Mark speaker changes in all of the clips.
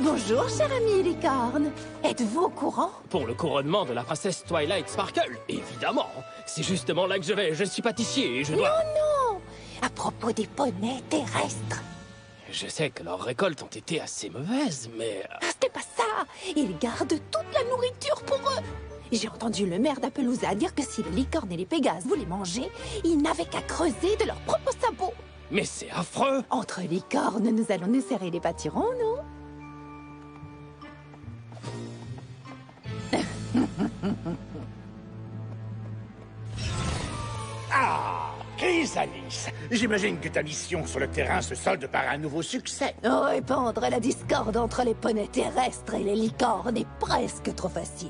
Speaker 1: Bonjour, cher ami licorne. Êtes-vous au courant?
Speaker 2: Pour le couronnement de la princesse Twilight Sparkle, évidemment. C'est justement là que je vais. Je suis pâtissier et je dois...
Speaker 1: Non, non. À propos des poneys terrestres.
Speaker 2: Je sais que leurs récoltes ont été assez mauvaises, mais...
Speaker 1: Ah, c'était pas ça. Ils gardent toute la nourriture pour eux. J'ai entendu le maire d'Apelousa dire que si les licornes et les pégases voulaient manger, ils n'avaient qu'à creuser de leurs propres sabots.
Speaker 2: Mais c'est affreux!
Speaker 1: Entre licornes, nous allons nous serrer les pâtirons, non?
Speaker 3: Ah, Chrysalis, j'imagine que ta mission sur le terrain se solde par un nouveau succès.
Speaker 1: Répandre la discorde entre les poneys terrestres et les licornes est presque trop facile.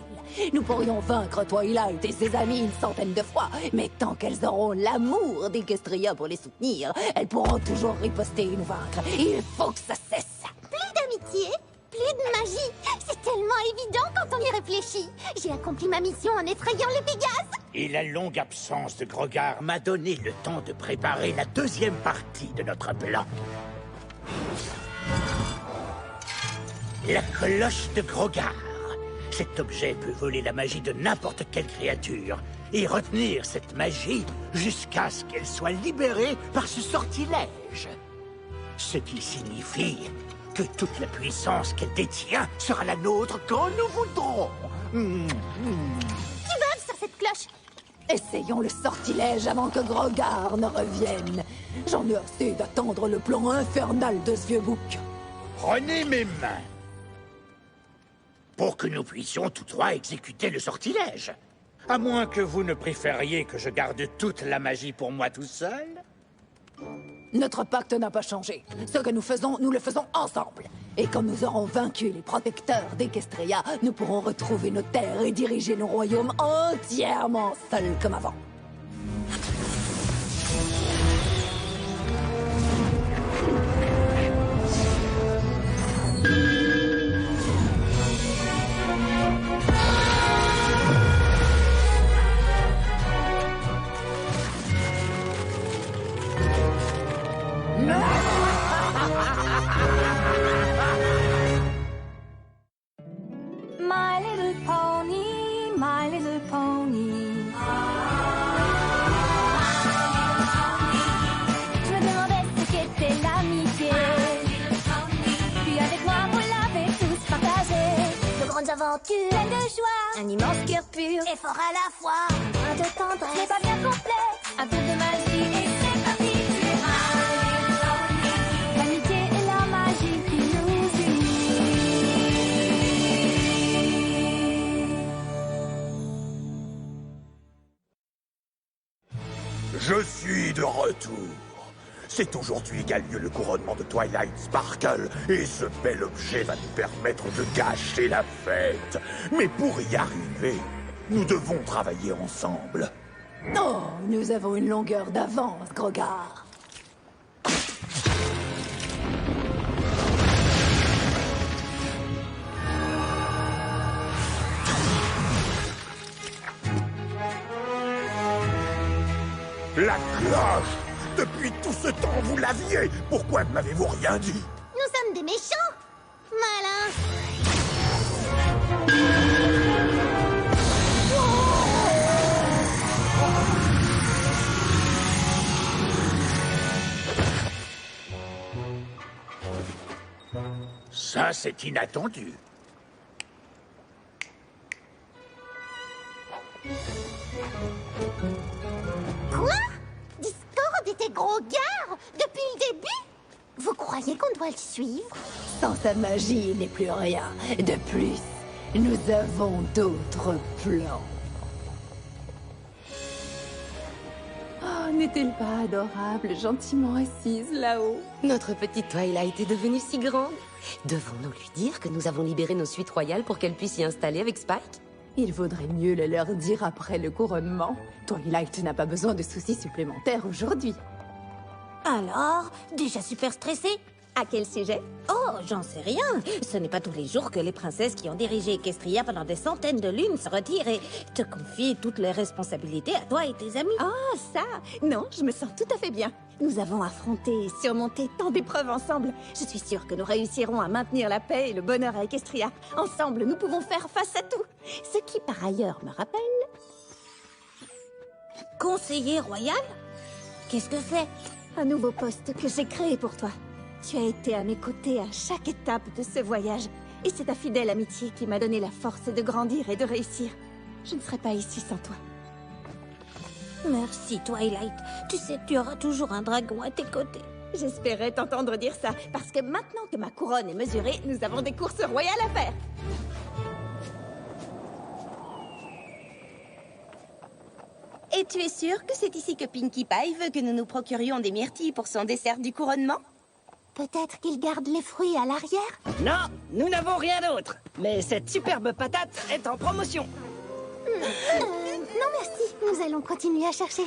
Speaker 1: Nous pourrions vaincre Twilight et ses amis une centaine de fois, mais tant qu'elles auront l'amour d'Equestria pour les soutenir, elles pourront toujours riposter et nous vaincre. Il faut que ça cesse.
Speaker 4: Plus d'amitié, plus de magie. C'est tellement évident quand on y réfléchit. J'ai accompli ma mission en effrayant les Pégases.
Speaker 3: Et la longue absence de Grogar m'a donné le temps de préparer la deuxième partie de notre plan. La cloche de Grogar. Cet objet peut voler la magie de n'importe quelle créature et retenir cette magie jusqu'à ce qu'elle soit libérée par ce sortilège. Ce qui signifie que toute la puissance qu'elle détient sera la nôtre quand nous voudrons.
Speaker 4: Tu baves sur cette cloche.
Speaker 1: Essayons le sortilège avant que Grogar ne revienne. J'en ai assez d'attendre le plan infernal de ce vieux bouc.
Speaker 3: Prenez mes mains pour que nous puissions tous trois exécuter le sortilège. À moins que vous ne préfériez que je garde toute la magie pour moi tout seul.
Speaker 1: Notre pacte n'a pas changé. Ce que nous faisons, nous le faisons ensemble. Et quand nous aurons vaincu les protecteurs d'Equestria, nous pourrons retrouver nos terres et diriger nos royaumes entièrement seuls comme avant.
Speaker 5: My little pony, my little pony. Je me demandais ce qu'était l'amitié. Puis avec moi, vous l'avez tous partagé.
Speaker 4: De grandes aventures,
Speaker 5: Pleine de joie,
Speaker 4: un immense cœur pur,
Speaker 5: et
Speaker 4: fort à la fois. Un de
Speaker 5: ce
Speaker 4: tendresse,
Speaker 5: n'est pas bien complet. Un peu de magie et c'est parti. L'amitié et la magie qui nous unit.
Speaker 3: Je suis de retour. C'est aujourd'hui qu'a lieu le couronnement de Twilight Sparkle, et ce bel objet va nous permettre de gâcher la fête. Mais pour y arriver, nous devons travailler ensemble.
Speaker 1: Oh, nous avons une longueur d'avance, Grogar.
Speaker 3: La cloche! Depuis tout ce temps, vous l'aviez! Pourquoi ne m'avez-vous rien dit?
Speaker 4: nous sommes des méchants. Malin.
Speaker 3: Ça, c'est inattendu.
Speaker 4: Quoi? Discord était Grogar depuis le début? Vous croyez qu'on doit le suivre?
Speaker 1: Sans sa magie, il n'est plus rien. De plus, nous avons d'autres plans. Oh, n'est-elle pas adorable, gentiment assise là-haut?
Speaker 6: Notre petite Twilight est devenue si grande. Devons-nous lui dire que nous avons libéré nos suites royales pour qu'elle puisse s'y installer avec Spike?
Speaker 1: Il vaudrait mieux le leur dire après le couronnement. Twilight n'a pas besoin de soucis supplémentaires aujourd'hui.
Speaker 4: Alors, déjà super stressé?
Speaker 7: À quel sujet?
Speaker 8: Oh, j'en sais rien. Ce n'est pas tous les jours que les princesses qui ont dirigé Equestria pendant des centaines de lunes se retirent et te confient toutes les responsabilités à toi et tes amis.
Speaker 7: Oh, ça! Non, je me sens tout à fait bien. Nous avons affronté et surmonté tant d'épreuves ensemble. Je suis sûre que nous réussirons à maintenir la paix et le bonheur à Equestria. Ensemble, nous pouvons faire face à tout. Ce qui, par ailleurs, me rappelle...
Speaker 8: Conseiller royal? Qu'est-ce que c'est?
Speaker 7: Un nouveau poste que j'ai créé pour toi. Tu as été à mes côtés à chaque étape de ce voyage. Et c'est ta fidèle amitié qui m'a donné la force de grandir et de réussir. Je ne serais pas ici sans toi.
Speaker 8: Merci, Twilight. Tu sais que tu auras toujours un dragon à tes côtés.
Speaker 7: J'espérais t'entendre dire ça, parce que maintenant que ma couronne est mesurée, nous avons des courses royales à faire.
Speaker 8: Et tu es sûre que c'est ici que Pinkie Pie veut que nous nous procurions des myrtilles pour son dessert du couronnement?
Speaker 4: Peut-être qu'il garde les fruits à l'arrière?
Speaker 2: Non, nous n'avons rien d'autre. Mais cette superbe patate est en promotion.
Speaker 4: Non merci, nous allons continuer à chercher.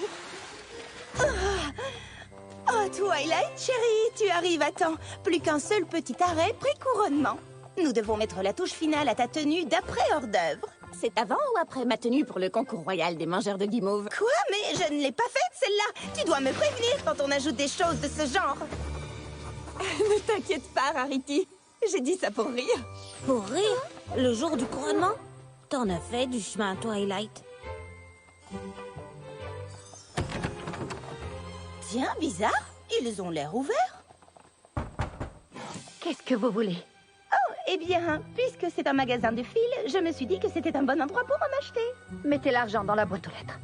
Speaker 7: Oh, Twilight, chérie, tu arrives à temps. Plus qu'un seul petit arrêt pré-couronnement.
Speaker 8: Nous devons mettre la touche finale à ta tenue d'après hors d'œuvre.
Speaker 7: C'est avant ou après ma tenue pour le concours royal des mangeurs de guimauve?
Speaker 8: Quoi? Mais je ne l'ai pas faite, celle-là! Tu dois me prévenir quand on ajoute des choses de ce genre.
Speaker 7: Ne t'inquiète pas, Rarity. J'ai dit ça pour rire.
Speaker 8: Pour rire? Le jour du couronnement? T'en as fait du chemin, Twilight. Tiens, bizarre. Ils ont l'air ouverts.
Speaker 1: Qu'est-ce que vous voulez?
Speaker 8: Eh bien, puisque c'est un magasin de fils, je me suis dit que c'était un bon endroit pour en acheter.
Speaker 1: Mettez l'argent dans la boîte aux lettres.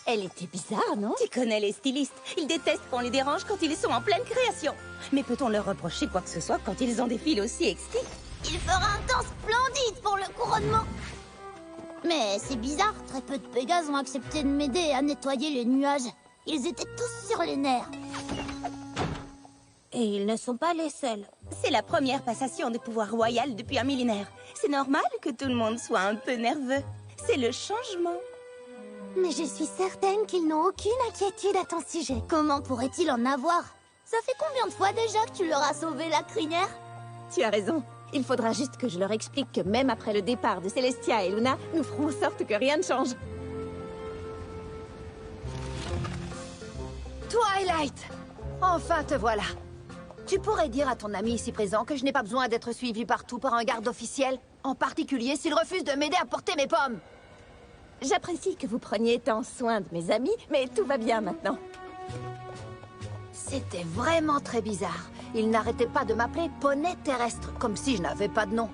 Speaker 7: Elle était bizarre, non?
Speaker 8: Tu connais les stylistes. Ils détestent qu'on les dérange quand ils sont en pleine création. Mais peut-on leur reprocher quoi que ce soit quand ils ont des fils aussi exquis?
Speaker 4: Il fera un temps splendide pour le couronnement. Mais c'est bizarre, très peu de Pégases ont accepté de m'aider à nettoyer les nuages. Ils étaient tous sur les nerfs.
Speaker 8: Et ils ne sont pas les seuls. C'est la première passation de pouvoir royal depuis un millénaire. C'est normal que tout le monde soit un peu nerveux. C'est le changement.
Speaker 4: Mais je suis certaine qu'ils n'ont aucune inquiétude à ton sujet. Comment pourraient-ils en avoir? Ça fait combien de fois déjà que tu leur as sauvé la crinière?
Speaker 7: Tu as raison. Il faudra juste que je leur explique que même après le départ de Celestia et Luna, nous ferons en sorte que rien ne change.
Speaker 1: Twilight! Enfin te voilà. Tu pourrais dire à ton ami ici présent que je n'ai pas besoin d'être suivi partout par un garde officiel, en particulier s'il refuse de m'aider à porter mes pommes.
Speaker 7: J'apprécie que vous preniez tant soin de mes amis, mais tout va bien maintenant.
Speaker 1: C'était vraiment très bizarre. Il n'arrêtait pas de m'appeler poney terrestre, comme si je n'avais pas de nom.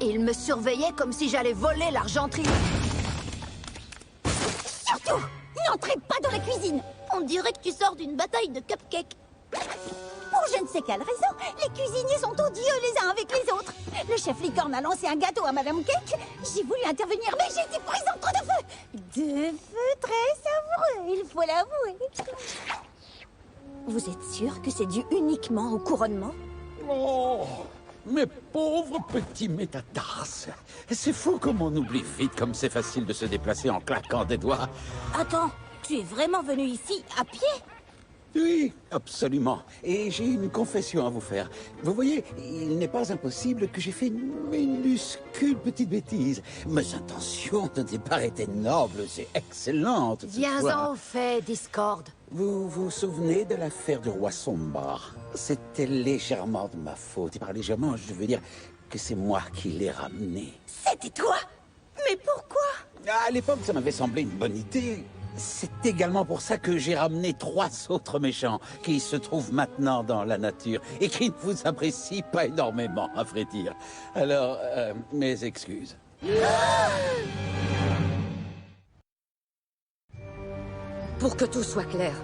Speaker 1: Et il me surveillait comme si j'allais voler l'argenterie.
Speaker 4: Surtout, n'entrez pas dans la cuisine. On dirait que tu sors d'une bataille de cupcakes. Pour je ne sais quelle raison, les cuisiniers sont odieux les uns avec les autres. Le chef licorne a lancé un gâteau à Madame Cake. J'ai voulu intervenir, mais j'ai été prise entre deux feux. Deux feux très savoureux, il faut l'avouer.
Speaker 7: Vous êtes sûr que c'est dû uniquement au couronnement?
Speaker 9: Oh, mes pauvres petits métatarses. C'est fou comme on oublie vite, comme c'est facile de se déplacer en claquant des doigts.
Speaker 8: Attends, tu es vraiment venu ici à pied?
Speaker 9: Oui, absolument. Et j'ai une confession à vous faire. Vous voyez, il n'est pas impossible que j'ai fait une minuscule petite bêtise. Mes intentions de départ étaient nobles et excellentes.
Speaker 1: Viens-en au fait, Discord.
Speaker 9: Vous vous souvenez de l'affaire du roi Sombra? C'était légèrement de ma faute. Et par légèrement, je veux dire que c'est moi qui l'ai ramené.
Speaker 8: C'était toi? Mais pourquoi?
Speaker 9: À l'époque, ça m'avait semblé une bonne idée. C'est également pour ça que j'ai ramené 3 autres méchants qui se trouvent maintenant dans la nature et qui ne vous apprécient pas énormément, à vrai dire. Alors, mes excuses.
Speaker 6: Pour que tout soit clair,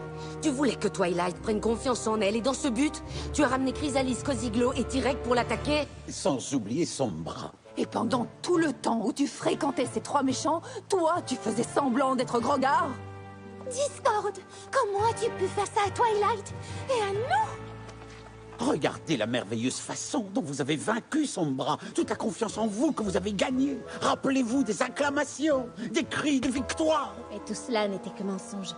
Speaker 6: tu voulais que Twilight prenne confiance en elle et dans ce but, tu as ramené Chrysalis, Koziglo et Tyrek pour l'attaquer?
Speaker 9: Sans oublier Sombra.
Speaker 1: Et pendant tout le temps où tu fréquentais ces 3 méchants, toi, tu faisais semblant d'être Grogard.
Speaker 4: Discord, comment as-tu pu faire ça à Twilight et à nous?
Speaker 9: Regardez la merveilleuse façon dont vous avez vaincu Sombra, toute la confiance en vous que vous avez gagnée. Rappelez-vous des acclamations, des cris de victoire.
Speaker 7: Et tout cela n'était que mensonge.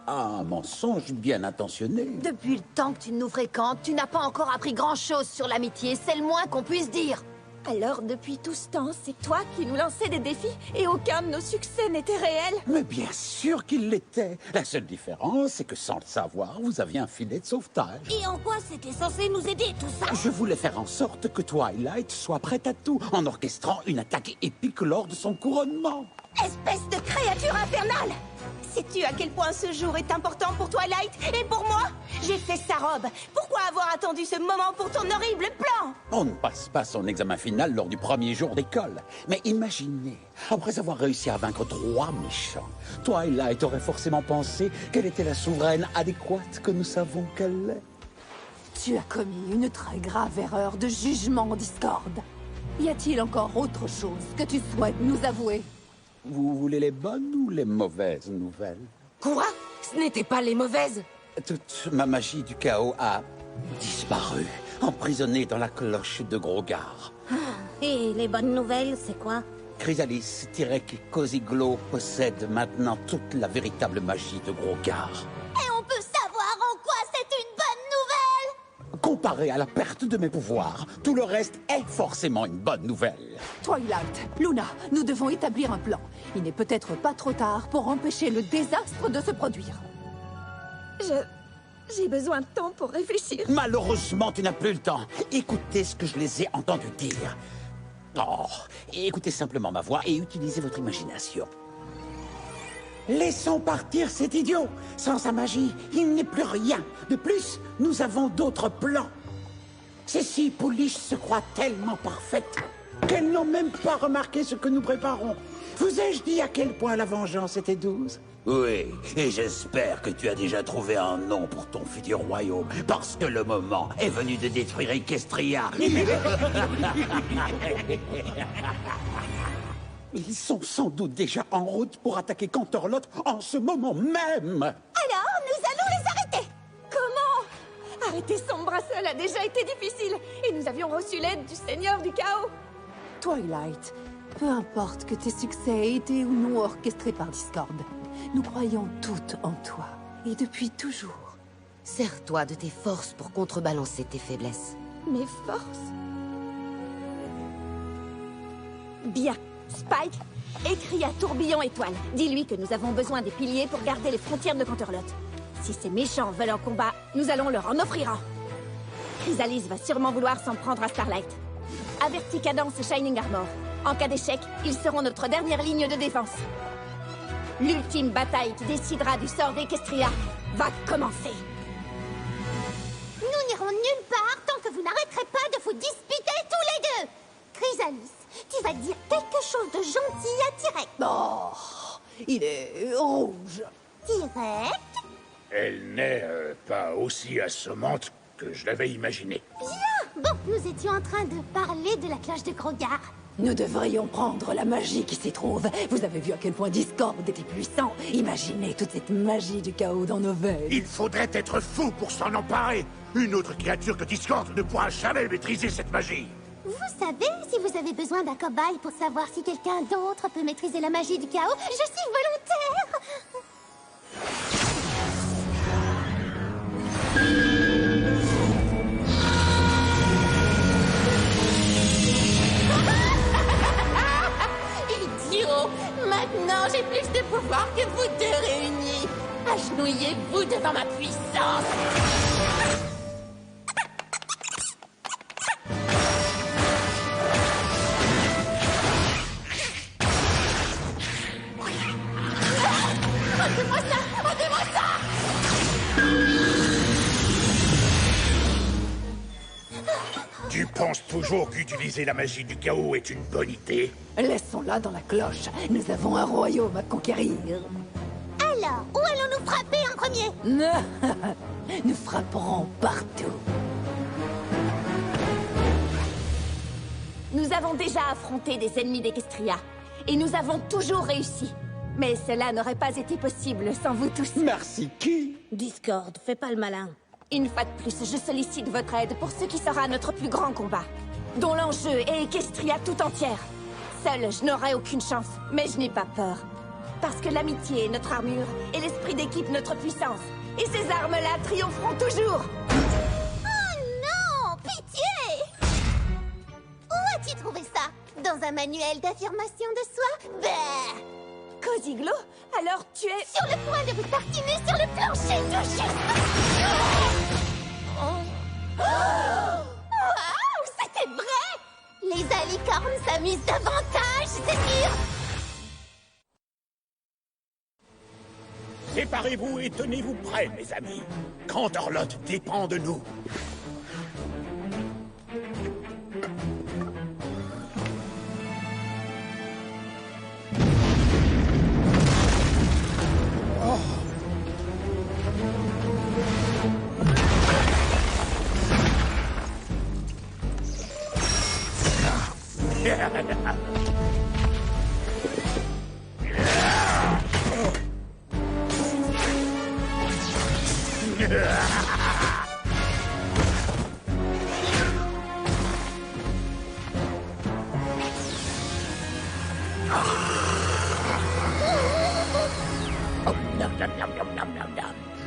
Speaker 9: Un mensonge bien intentionné.
Speaker 1: Depuis le temps que tu nous fréquentes, tu n'as pas encore appris grand-chose sur l'amitié, c'est le moins qu'on puisse dire.
Speaker 7: Alors, depuis tout ce temps, c'est toi qui nous lançais des défis et aucun de nos succès n'était réel.
Speaker 9: Mais bien sûr qu'il l'était. La seule différence, c'est que sans le savoir, vous aviez un filet de sauvetage.
Speaker 8: Et en quoi c'était censé nous aider, tout ça?
Speaker 9: Je voulais faire en sorte que Twilight soit prête à tout, en orchestrant une attaque épique lors de son couronnement.
Speaker 7: Espèce de créature infernale! Sais-tu à quel point ce jour est important pour Twilight et pour moi? J'ai fait sa robe. Pourquoi avoir attendu ce moment pour ton horrible plan?
Speaker 9: On ne passe pas son examen final lors du premier jour d'école. Mais imaginez, après avoir réussi à vaincre 3 méchants, Twilight aurait forcément pensé qu'elle était la souveraine adéquate que nous savons qu'elle est.
Speaker 1: Tu as commis une très grave erreur de jugement, Discord. Y a-t-il encore autre chose que tu souhaites nous avouer?
Speaker 9: Vous voulez les bonnes ou les mauvaises nouvelles?
Speaker 6: Quoi? Ce n'étaient pas les mauvaises?
Speaker 9: Toute ma magie du chaos a disparu, emprisonnée dans la cloche de Grogard.
Speaker 8: Et les bonnes nouvelles, c'est quoi?
Speaker 9: Chrysalis, Tyrek et Koziglo possèdent maintenant toute la véritable magie de Grogard.
Speaker 4: Et on peut savoir en quoi c'est une bonne nouvelle?
Speaker 9: Comparé à la perte de mes pouvoirs, tout le reste est forcément une bonne nouvelle.
Speaker 1: Twilight, Luna, nous devons établir un plan. Il n'est peut-être pas trop tard pour empêcher le désastre de se produire.
Speaker 7: J'ai besoin de temps pour réfléchir.
Speaker 9: Malheureusement, tu n'as plus le temps. Écoutez ce que je les ai entendus dire. Oh, écoutez simplement ma voix et utilisez votre imagination. Laissons partir cet idiot. Sans sa magie, il n'est plus rien. De plus, nous avons d'autres plans. Ces 6 pouliches se croient tellement parfaites qu'elles n'ont même pas remarqué ce que nous préparons. Vous ai-je dit à quel point la vengeance était douce? Oui, et j'espère que tu as déjà trouvé un nom pour ton futur royaume, parce que le moment est venu de détruire Equestria. Ils sont sans doute déjà en route pour attaquer Canterlot en ce moment même.
Speaker 7: Alors, nous allons les arrêter! Comment? Arrêter Sombra seul a déjà été difficile, et nous avions reçu l'aide du Seigneur du Chaos.
Speaker 1: Twilight, peu importe que tes succès aient été ou non orchestrés par Discord, nous croyons toutes en toi, et depuis toujours.
Speaker 6: Sers-toi de tes forces pour contrebalancer tes faiblesses.
Speaker 7: Mes forces? Bien. Spike, écris à Tourbillon Étoile. Dis-lui que nous avons besoin des piliers pour garder les frontières de Canterlot. Si ces méchants veulent un combat, nous allons leur en offrir un. Chrysalis va sûrement vouloir s'en prendre à Starlight. Avertis Cadence et Shining Armor. En cas d'échec, ils seront notre dernière ligne de défense. L'ultime bataille qui décidera du sort d'Equestria va commencer.
Speaker 4: Nous n'irons nulle part tant que vous n'arrêterez pas de vous disputer tous les deux. Chrysalis, tu vas dire quelque chose de gentil à Tyrek.
Speaker 1: Oh, il est rouge.
Speaker 4: Tyrek?
Speaker 3: Elle n'est pas aussi assommante que je l'avais imaginé.
Speaker 4: Bien. Bon, nous étions en train de parler de la cloche de Grogard.
Speaker 1: Nous devrions prendre la magie qui s'y trouve. Vous avez vu à quel point Discord était puissant. Imaginez toute cette magie du chaos dans nos veines.
Speaker 3: Il faudrait être fou pour s'en emparer. Une autre créature que Discord ne pourra jamais maîtriser cette magie.
Speaker 4: Vous savez, si vous avez besoin d'un cobaye pour savoir si quelqu'un d'autre peut maîtriser la magie du chaos, je suis volontaire.
Speaker 1: Idiot! Maintenant, j'ai plus de pouvoir que vous deux réunis. Agenouillez-vous devant ma puissance. Rendez-moi ça! Rendez-moi ça!
Speaker 3: Tu penses toujours qu'utiliser la magie du chaos est une bonne idée?
Speaker 1: Laissons-la dans la cloche. Nous avons un royaume à conquérir.
Speaker 4: Alors, où allons-nous frapper en premier?
Speaker 1: Nous frapperons partout.
Speaker 7: Nous avons déjà affronté des ennemis d'Equestria, et nous avons toujours réussi. Mais cela n'aurait pas été possible sans vous tous.
Speaker 9: Merci qui?
Speaker 8: Discord, fais pas le malin.
Speaker 7: Une fois de plus, je sollicite votre aide pour ce qui sera notre plus grand combat, dont l'enjeu est Equestria tout entière. Seule, je n'aurai aucune chance, mais je n'ai pas peur. Parce que l'amitié est notre armure, et l'esprit d'équipe notre puissance. Et ces armes-là triompheront toujours.
Speaker 4: Oh non! Pitié! Où as-tu trouvé ça? Dans un manuel d'affirmation de soi? Bah!
Speaker 7: Cozy Glow, alors tu es...
Speaker 4: Sur le point de vous tartiner sur le plancher de chez... Waouh! C'était vrai! Les alicornes s'amusent davantage, c'est sûr!
Speaker 3: Séparez-vous et tenez-vous prêts, mes amis. Canterlot dépend de nous.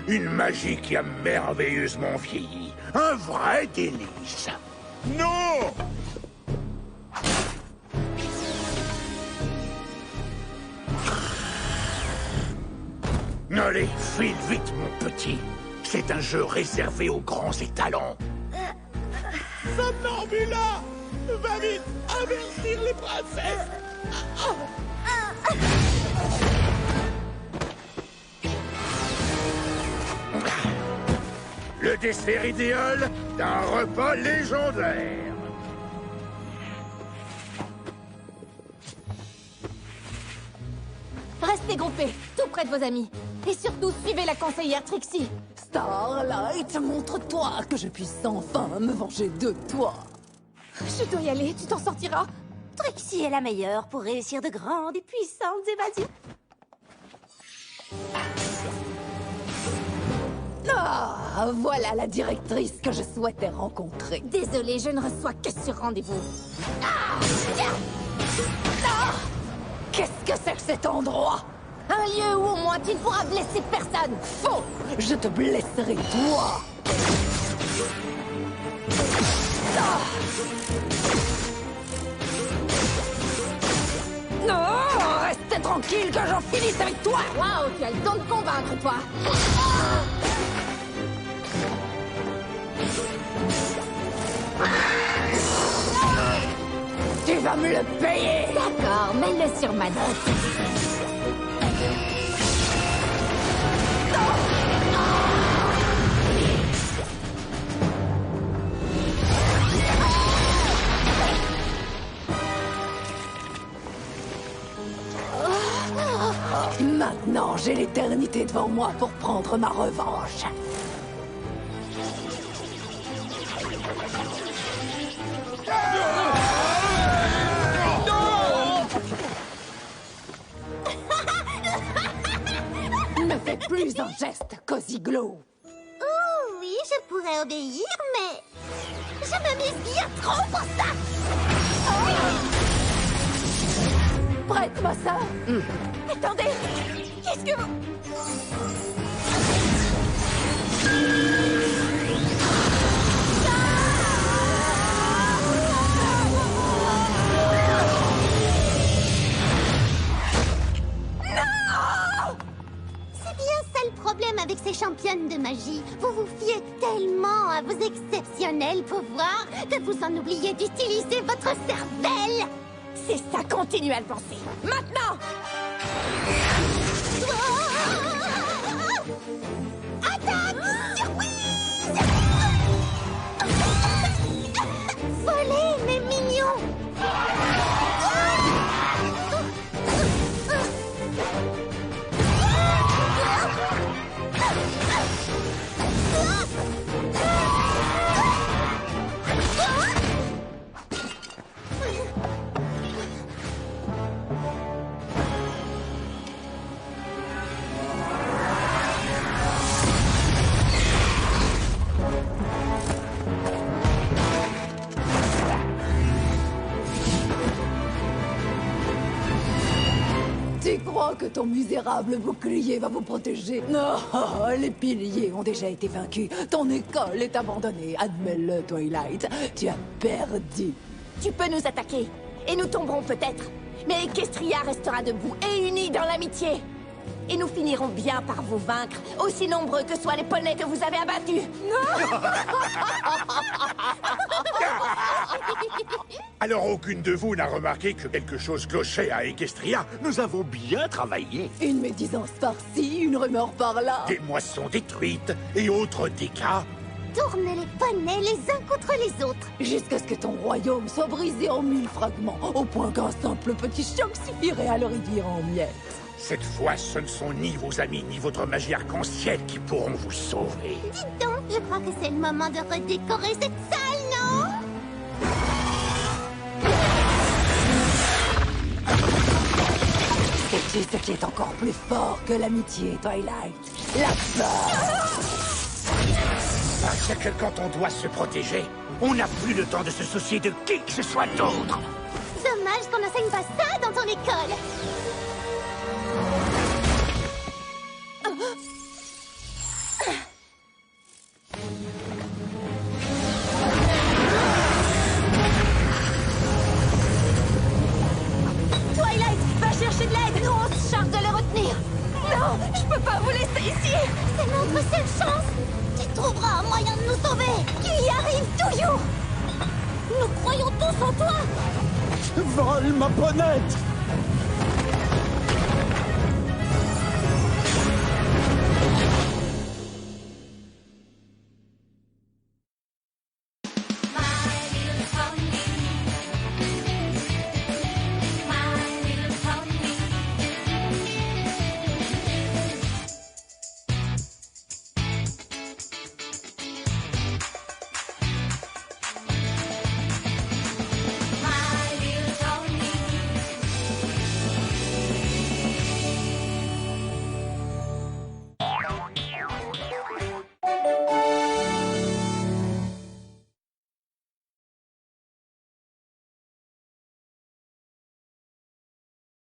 Speaker 3: Une magie qui a merveilleusement vieilli. Un vrai délice. Non! Allez, file vite, mon petit. C'est un jeu réservé aux grands étalons. Somnambula! Va vite avertir les princesses! Le dessert idéal d'un repas légendaire.
Speaker 7: Restez groupés, tout près de vos amis. Et surtout, suivez la conseillère Trixie.
Speaker 1: Starlight, montre-toi que je puisse enfin me venger de toi.
Speaker 7: Je dois y aller, tu t'en sortiras.
Speaker 4: Trixie est la meilleure pour réussir de grandes et puissantes évasions.
Speaker 1: Ah, voilà la directrice que je souhaitais rencontrer.
Speaker 7: Désolée, je ne reçois que sur rendez-vous.
Speaker 1: Qu'est-ce que c'est que cet endroit?
Speaker 7: Un lieu où au moins tu ne pourras blesser personne.
Speaker 1: Faux! Je te blesserai, toi! Non! Restez tranquille que j'en finisse avec toi!
Speaker 7: Waouh, tu as le temps de convaincre, toi.
Speaker 1: Tu vas me le payer!
Speaker 7: D'accord, mets-le sur ma note.
Speaker 1: Maintenant, j'ai l'éternité devant moi pour prendre ma revanche. Ne fais plus un geste, Cozy Glow.
Speaker 4: Oh oui, je pourrais obéir, mais... je m'amuse bien trop pour ça.
Speaker 1: Prête-moi ça.
Speaker 7: Attendez, qu'est-ce que...
Speaker 4: C'est bien ça le problème avec ces championnes de magie. Vous vous fiez tellement à vos exceptionnels pouvoirs que vous en oubliez d'utiliser votre cervelle.
Speaker 7: C'est ça, continue à le penser. Maintenant!
Speaker 4: Attaque! Surprise! Volez, mes mignons!
Speaker 1: que ton misérable bouclier va vous protéger. Non, les piliers ont déjà été vaincus. Ton école est abandonnée. Admets-le, Twilight. Tu as perdu.
Speaker 7: Tu peux nous attaquer, et nous tomberons peut-être. Mais Equestria restera debout et unie dans l'amitié. Et nous finirons bien par vous vaincre, aussi nombreux que soient les poneys que vous avez abattus.
Speaker 3: Alors aucune de vous n'a remarqué que quelque chose clochait à Equestria? Nous avons bien travaillé.
Speaker 1: Une médisance par-ci, une rumeur par-là.
Speaker 3: Des moissons détruites et autres dégâts.
Speaker 4: Tourne les poneys les uns contre les autres.
Speaker 1: Jusqu'à ce que ton royaume soit brisé en 1000 fragments, au point qu'un simple petit choc suffirait à le réduire en miettes.
Speaker 3: Cette fois, ce ne sont ni vos amis ni votre magie arc-en-ciel qui pourront vous sauver.
Speaker 4: Dites donc, je crois que c'est le moment de redécorer cette salle, non?
Speaker 1: Sais-tu ce qui est encore plus fort que l'amitié, Twilight? La peur!
Speaker 3: Parce que quand on doit se protéger, on n'a plus le temps de se soucier de qui que ce soit d'autre.
Speaker 4: Dommage qu'on n'enseigne pas ça dans ton école.
Speaker 7: Twilight, va chercher de l'aide. Nous, on se charge de le retenir. Non, je peux pas vous laisser ici.
Speaker 4: C'est notre seule chance. Tu trouveras un moyen de nous sauver.
Speaker 7: Tu y arrives toujours.
Speaker 4: Nous croyons tous en toi.
Speaker 9: Vole ma ponette!